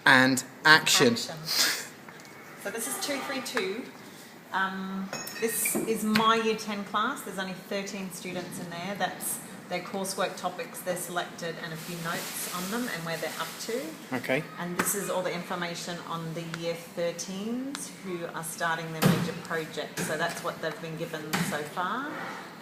And action. So this is 232. This is my Year 10 class. There's only 13 students in there. That's their coursework topics they're selected and a few notes on them and where they're up to. Okay. And this is all the information on the Year 13s who are starting their major project. So that's what they've been given so far.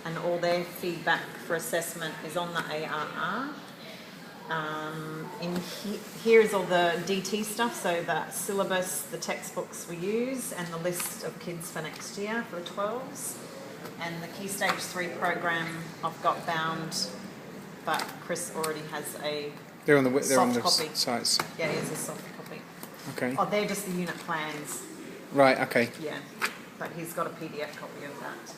And all their feedback for assessment is on the ARR. Here is all the DT stuff, so the syllabus, the textbooks we use, and the list of kids for next year for the 12s. And the Key Stage 3 program I've got bound, but Chris already has a They're on the copy. sites. Yeah, he has a soft copy. Okay. Oh, they're just the unit plans. Right, okay. Yeah, but he's got a PDF copy of that.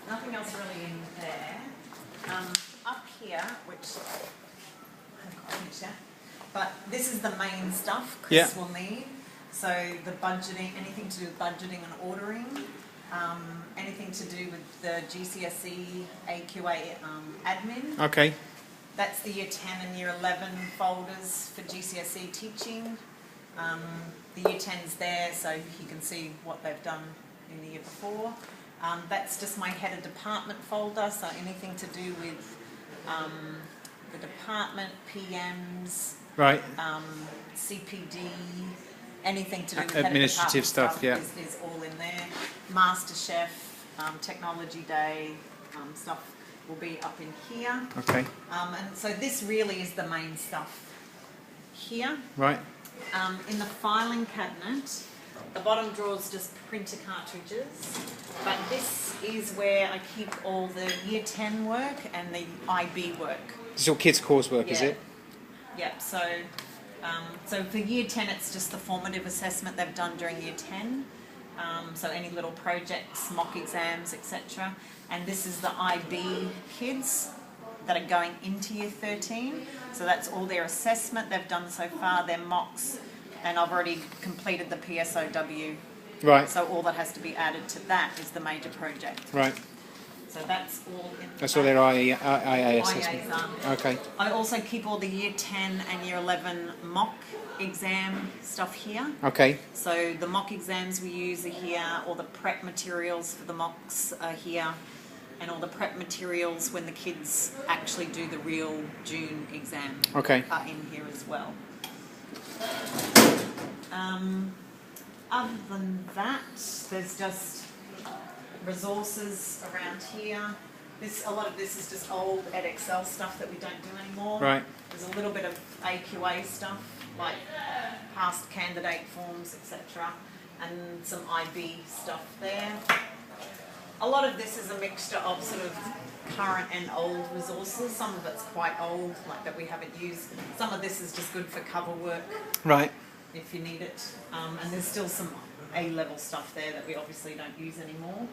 Nothing else really in there. Up here, which I've got finished yet, but this is the main stuff Chris will need. So the budgeting, anything to do with budgeting and ordering, anything to do with the GCSE AQA admin. Okay. That's the Year 10 and Year 11 folders for GCSE teaching. The Year 10's there, so you can see what they've done in the year before. That's just my head of department folder, so anything to do with the department, PMs, right, CPD, anything to do with administrative stuff, is all in there. MasterChef, Technology Day, stuff will be up in here. Okay. And so this really is the main stuff here. Right. In the filing cabinet, the bottom drawer is just printer cartridges, but this is where I keep all the Year 10 work and the IB work. This is your kids' coursework, is it? Yep, so for Year 10 it's just the formative assessment they've done during Year 10, so any little projects, mock exams, etc. And this is the IB kids that are going into Year 13, so that's all their assessment they've done so far, their mocks, and I've already completed the PSOW. Right. So all that has to be added to that is the major project. Right. So that's all in That's all their IA assessment. Okay. I also keep all the Year 10 and Year 11 mock exam stuff here. Okay. So the mock exams we use are here, all the prep materials for the mocks are here, and all the prep materials when the kids actually do the real June exam are in here as well. Other than that, there's just resources around here. A lot of this is just old Edexcel stuff that we don't do anymore. Right. There's a little bit of AQA stuff, like past candidate forms, etc., and some IB stuff there. A lot of this is a mixture of sort of current and old resources. Some of it's quite old, like that we haven't used. Some of this is just good for cover work. Right. If you need it. And there's still some A-level stuff there that we obviously don't use anymore.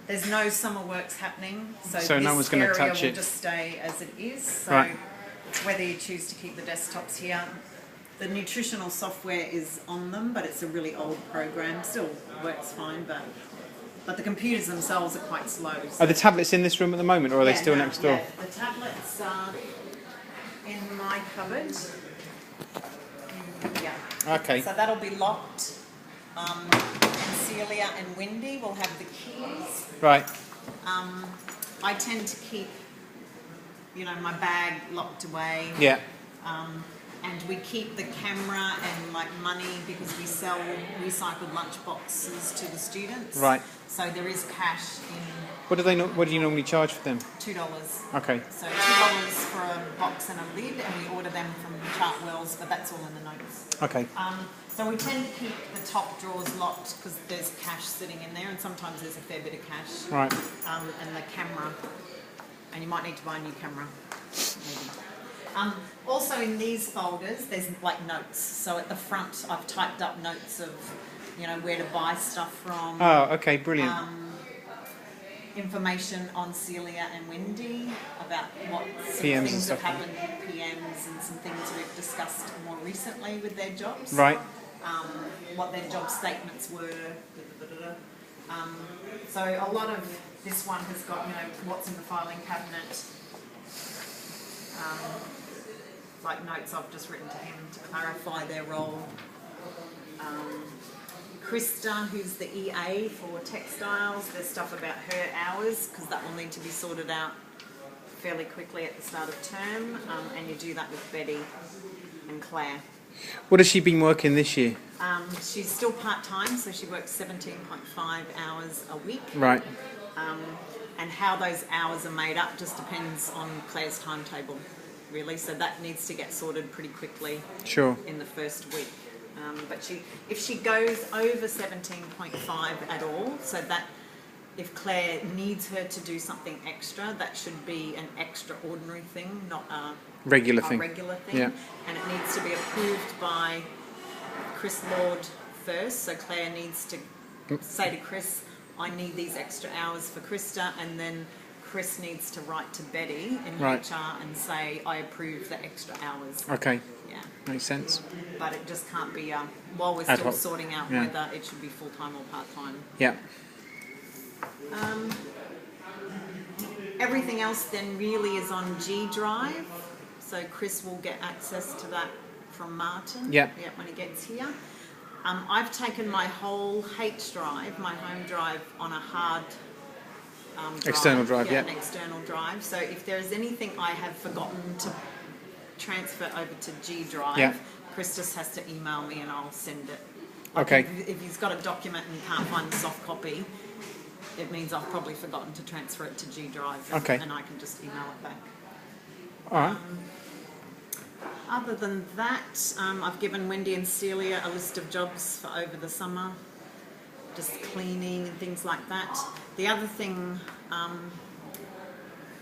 There's no summer works happening, so no one's going to touch it. Will just stay as it is. So whether you choose to keep the desktops here, the nutritional software is on them, but it's a really old program. Still works fine, but the computers themselves are quite slow. So. Are the tablets in this room at the moment, or are they still next door? Yeah, the tablets are in my cupboard. Yeah. Okay. So that'll be locked. And Celia and Wendy will have the keys. Right. I tend to keep, my bag locked away. Yeah. And we keep the camera and money because we sell recycled lunch boxes to the students. Right. So there is cash in. What do you normally charge for them? $2. Okay. So $2 for a box and a lid, and we order them from Chartwells, but that's all in the notes. Okay. So we tend to keep the top drawers locked because there's cash sitting in there, and sometimes there's a fair bit of cash. Right. And the camera, and you might need to buy a new camera, maybe. Also in these folders, there's notes. So at the front, I've typed up notes of, where to buy stuff from. Oh, okay, brilliant. Information on Celia and Wendy about what PMs things have happened with PMs and some things we've discussed more recently with their jobs. Right. What their job statements were. So a lot of this one has got, what's in the filing cabinet, like notes I've just written to him to clarify their role. Krista, who's the EA for textiles, there's stuff about her hours because that will need to be sorted out fairly quickly at the start of term, and you do that with Betty and Claire. What has she been working this year? She's still part-time, so she works 17.5 hours a week. Right. And how those hours are made up just depends on Claire's timetable, really. So that needs to get sorted pretty quickly Sure. in the first week. But if she goes over 17.5 at all, so that if Claire needs her to do something extra, that should be an extraordinary thing, not a Regular a thing. regular thing. Yeah. And it needs to be approved by Chris Lord first. So Claire needs to say to Chris, I need these extra hours for Krista, and then Chris needs to write to Betty in Right. HR and say, I approve the extra hours. Okay. Yeah. Makes sense. But it just can't be, while we're Ad still hoc. sorting out Yeah. whether it should be full-time or part-time. Yeah. Everything else then really is on G Drive. So Chris will get access to that from Martin. Yeah. When he gets here. I've taken my whole H drive, my home drive, on a hard drive. External drive, yeah. An external drive. So if there is anything I have forgotten to transfer over to G Drive, Yeah. Chris just has to email me and I'll send it. Okay. If he's got a document and he can't find the soft copy, it means I've probably forgotten to transfer it to G Drive. Okay. And I can just email it back. All right. Other than that, I've given Wendy and Celia a list of jobs for over the summer, just cleaning and things like that. The other thing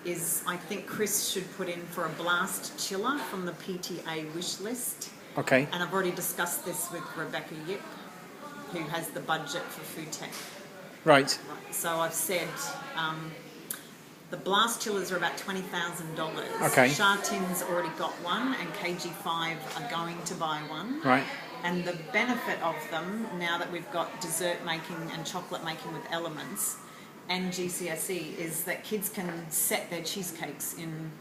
is I think Chris should put in for a blast chiller from the PTA wish list. Okay. And I've already discussed this with Rebecca Yip, who has the budget for Food Tech. Right. So I've said the blast chillers are about $20,000. Okay. Shartin's already got one, and KG5 are going to buy one. Right. And the benefit of them, now that we've got dessert making and chocolate making with Elements and GCSE, is that kids can set their cheesecakes in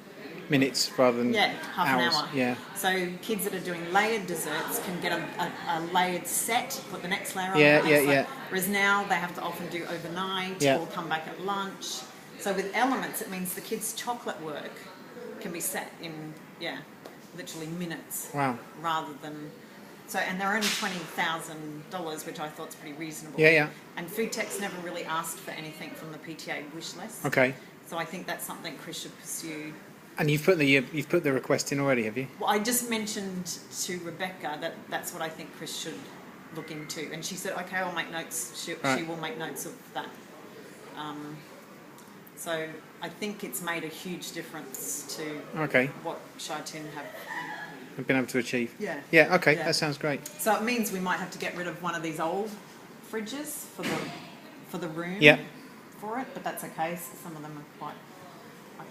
Minutes rather than half hours. an hour. Yeah. So kids that are doing layered desserts can get a layered set, put the next layer on. Yeah, the yeah, next layer. yeah. Whereas now they have to often do overnight Yeah. or come back at lunch. So with Elements, it means the kids' chocolate work can be set in, literally minutes. Wow. Rather than... So, and they're only $20,000, which I thought's pretty reasonable. Yeah, yeah. And Food Tech's never really asked for anything from the PTA wish list. Okay. So I think that's something Chris should pursue. And you've put the request in already, have you? Well, I just mentioned to Rebecca that that's what I think Chris should look into. And she said, okay, I'll make notes. She will make notes of that. So I think it's made a huge difference to Okay. what Shartin have. I've been able to achieve. Yeah. Yeah. Okay. Yeah. That sounds great. So it means we might have to get rid of one of these old fridges for the room. Yeah. For it, but that's okay. So some of them are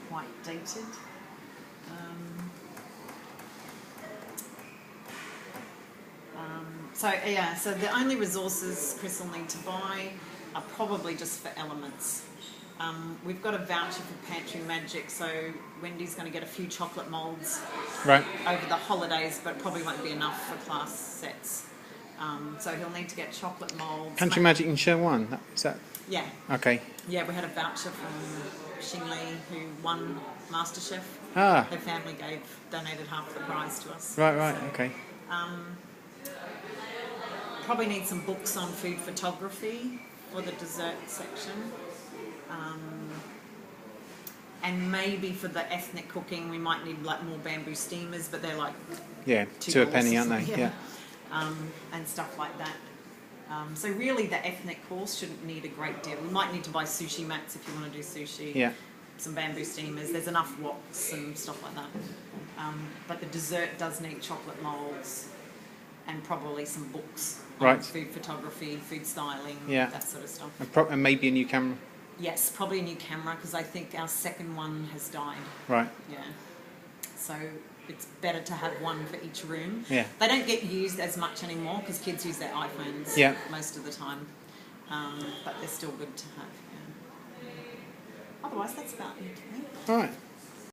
quite dated. So the only resources Chris will need to buy are probably just for Elements. We've got a voucher for Pantry Magic, so Wendy's going to get a few chocolate moulds Right. over the holidays, but it probably won't be enough for class sets. So he'll need to get chocolate moulds. Country Magic in Sherwan. Is that? Yeah. Okay. Yeah, we had a voucher from Shingley who won MasterChef. Ah. Her family donated half the prize to us. Right. Right. So, Okay. probably need some books on food photography for the dessert section. And maybe for the ethnic cooking, we might need like more bamboo steamers, but they're like Yeah. To a penny, aren't they? $2 or Yeah. something, and stuff like that. So really, the ethnic course shouldn't need a great deal. We might need to buy sushi mats if you want to do sushi. Yeah. Some bamboo steamers. There's enough woks and stuff like that. But the dessert does need chocolate moulds and probably some books on Right. food photography, food styling, Yeah. that sort of stuff. And maybe a new camera. Yes, probably a new camera because I think our second one has died. Right. Yeah. So it's better to have one for each room. Yeah. They don't get used as much anymore because kids use their iPhones Yeah. most of the time. But they're still good to have. Yeah. Otherwise, that's about it. I think. All right.